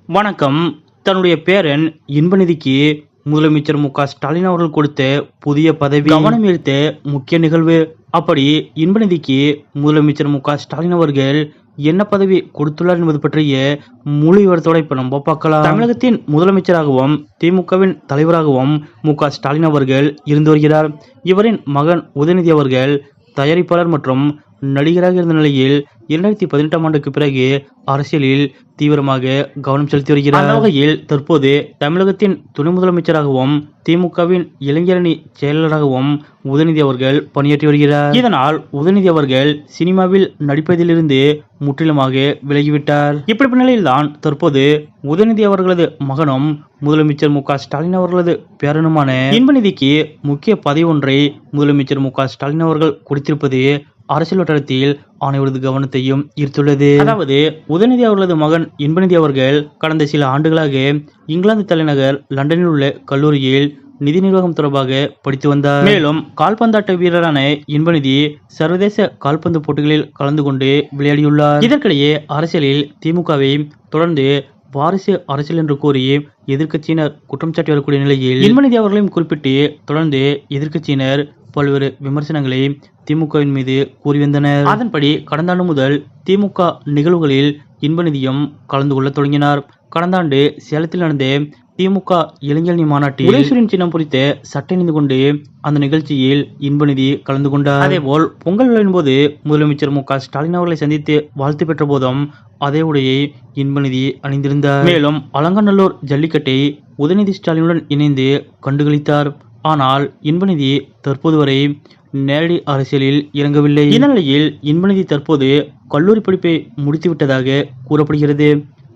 வணக்கம். தன்னுடைய பேரன் இன்பநிதிக்கு முதலமைச்சர் மு.க.ஸ்டாலின் அவர்கள் கொடுத்த புதிய பதவி கவனம் ஈர்த்த முக்கிய நிகழ்வு. அப்படி இன்பநிதிக்கு முதலமைச்சர் மு.க.ஸ்டாலின் அவர்கள் என்ன பதவி கொடுத்துள்ளார் என்பது பற்றிய முழு விவரத்தோட இப்ப நம்ம பார்க்கலாம். தமிழகத்தின் முதலமைச்சராகவும் திமுகவின் தலைவராகவும் மு.க.ஸ்டாலின் அவர்கள் இருந்து வருகிறார். இவரின் மகன் உதயநிதி அவர்கள் தயாரிப்பாளர் மற்றும் நடிகராக இருந்த நிலையில் 2018ஆம் ஆண்டுக்கு பிறகு அரசியலில் தீவிரமாக கவனம் செலுத்தி வருகிறார். அந்த வகையில் தற்போது தமிழகத்தின் துணை முதலமைச்சராகவும் திமுகவின் இளைஞரணி செயலாளராகவும் உதயநிதி அவர்கள் பணியாற்றி வருகிறார். இதனால் உதயநிதி அவர்கள் சினிமாவில் நடிப்பதிலிருந்து முற்றிலுமாக விலகிவிட்டார். இப்படிப்பட்ட நிலையில்தான் தற்போது உதயநிதி அவர்களது மகனும் முதலமைச்சர் மு.க.ஸ்டாலின் அவர்களது பேரனுமான இன்பநிதிக்கு முக்கிய பதவி ஒன்றை முதலமைச்சர் மு.க.ஸ்டாலின் அவர்கள் கொடுத்திருப்பது அரசியல் வட்டாரத்தில் அனைவரது கவனத்தையும் ஈர்த்துள்ளது. அதாவது உதயநிதி அவர்களது மகன் இன்பநிதி அவர்கள் கடந்த சில ஆண்டுகளாக இங்கிலாந்து தலைநகர் லண்டனில் உள்ள கல்லூரியில் நிதி நிர்வாகம் தொடர்பாக படித்து வந்தார். மேலும் கால்பந்தாட்ட வீரரான இன்பநிதி சர்வதேச கால்பந்து போட்டிகளில் கலந்து கொண்டு விளையாடியுள்ளார். இதற்கிடையே அரசியலில் திமுகவை தொடர்ந்து வாரிசு அரசியல் என்று கூறி எதிர்க்கட்சியினர் குற்றம் சாட்டி வரக்கூடிய நிலையில் இன்பநிதி அவர்களையும் குறிப்பிட்டு தொடர்ந்து எதிர்க்கட்சியினர் பல்வேறு விமர்சனங்களை திமுகவின் மீது கூறி வந்தனர். அதன்படி கடந்த ஆண்டு முதல் திமுக நிகழ்வுகளில் இன்பநிதியும் கலந்து கொள்ள தொடங்கினார். கடந்த ஆண்டு சேலத்தில் நடந்த திமுக இளைஞரணி மாநாட்டில் உதயசூரியன் சின்னம் குறித்த சட்டை அணிந்து கொண்டு அந்த நிகழ்ச்சியில் இன்பநிதி கலந்து கொண்டார். அதேபோல் பொங்கல் விழாவின் போது முதலமைச்சர் மு.க.ஸ்டாலின் அவர்களை சந்தித்து வாழ்த்து பெற்ற போதும் அதே உடையை இன்பநிதி அணிந்திருந்தார். மேலும் அலங்காநல்லூர் ஜல்லிக்கட்டை உதயநிதி ஸ்டாலினுடன் இணைந்து கண்டுகளித்தார். ஆனால் இன்பநிதி தற்போது வரை நேரடி அரசியலில் இறங்கவில்லை. இந்த நிலையில் இன்பநிதி தற்போது கல்லூரி படிப்பை முடித்துவிட்டதாக கூறப்படுகிறது.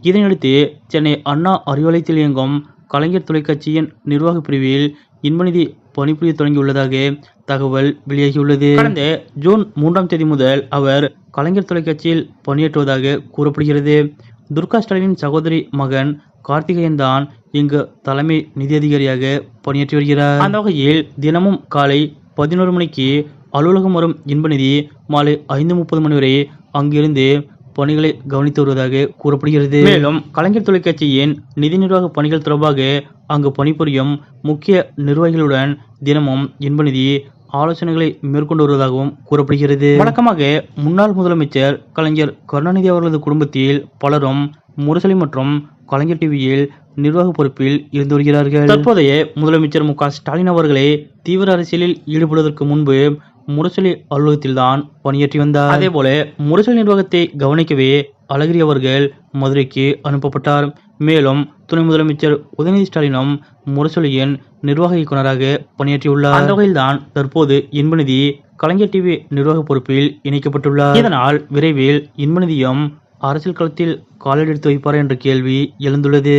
இதனையடுத்து சென்னை அண்ணா அறிவாலயத்தில் இயங்கும் கலைஞர் தொலைக்காட்சியின் நிர்வாக பிரிவில் இன்பநிதி பணிபுரிய தொடங்கியுள்ளதாக தகவல் வெளியாகியுள்ளது. கடந்த ஜூன் 3ஆம் தேதி முதல் அவர் கலைஞர் தொலைக்காட்சியில் பணியாற்றுவதாக கூறப்படுகிறது. துர்கா ஸ்டாலினின் சகோதரி மகன் கார்த்திகேயன் தான் இங்கு தலைமை நிதி அதிகாரியாக பணியாற்றி வருகிறார். அந்த வகையில் தினமும் காலை 11 மணிக்கு அலுவலகம் வரும் இன்பநிதி மாலை 5:30 மணி வரை அங்கிருந்து பணிகளை கவனித்து வருவதாக கூறப்படுகிறது. மேலும் கலைஞர் தொலைக்காட்சியின் நிதி நிர்வாக பணிகள் தொடர்பாக அங்கு பணிபுரியும் முக்கிய நிர்வாகிகளுடன் தினமும் இன்பநிதி ஆலோசனைகளை மேற்கொண்டு வருவதாகவும் கூறப்படுகிறது. வழக்கமாக முன்னாள் முதலமைச்சர் கலைஞர் கருணாநிதி அவர்களது குடும்பத்தில் பலரும் முரசொலி மற்றும் கலைஞர் டிவியில் நிர்வாக பொறுப்பில் இருந்து வருகிறார்கள். தற்போதைய முதலமைச்சர் மு.க.ஸ்டாலின் அவர்களே தீவிர அரசியலில் ஈடுபடுவதற்கு முன்பு முரசொலி அலுவலகத்தில் தான் பணியாற்றி வந்தார். அதேபோல முரசொலி நிர்வாகத்தை கவனிக்கவே அழகிரி அவர்கள் மதுரைக்கு அனுப்பப்பட்டார். மேலும் துணை முதலமைச்சர் உதயநிதி ஸ்டாலினும் முரசொலியின் நிர்வாக இயக்குநராக பணியாற்றியுள்ளார். அந்த வகையில்தான் தற்போது இன்பநிதி கலைஞர் டிவி நிர்வாக பொறுப்பில் இணைக்கப்பட்டுள்ளார். இதனால் விரைவில் இன்பநிதியும் அரசியல் களத்தில் காலடி எடுத்து வைப்பார் என்ற கேள்வி எழுந்துள்ளது.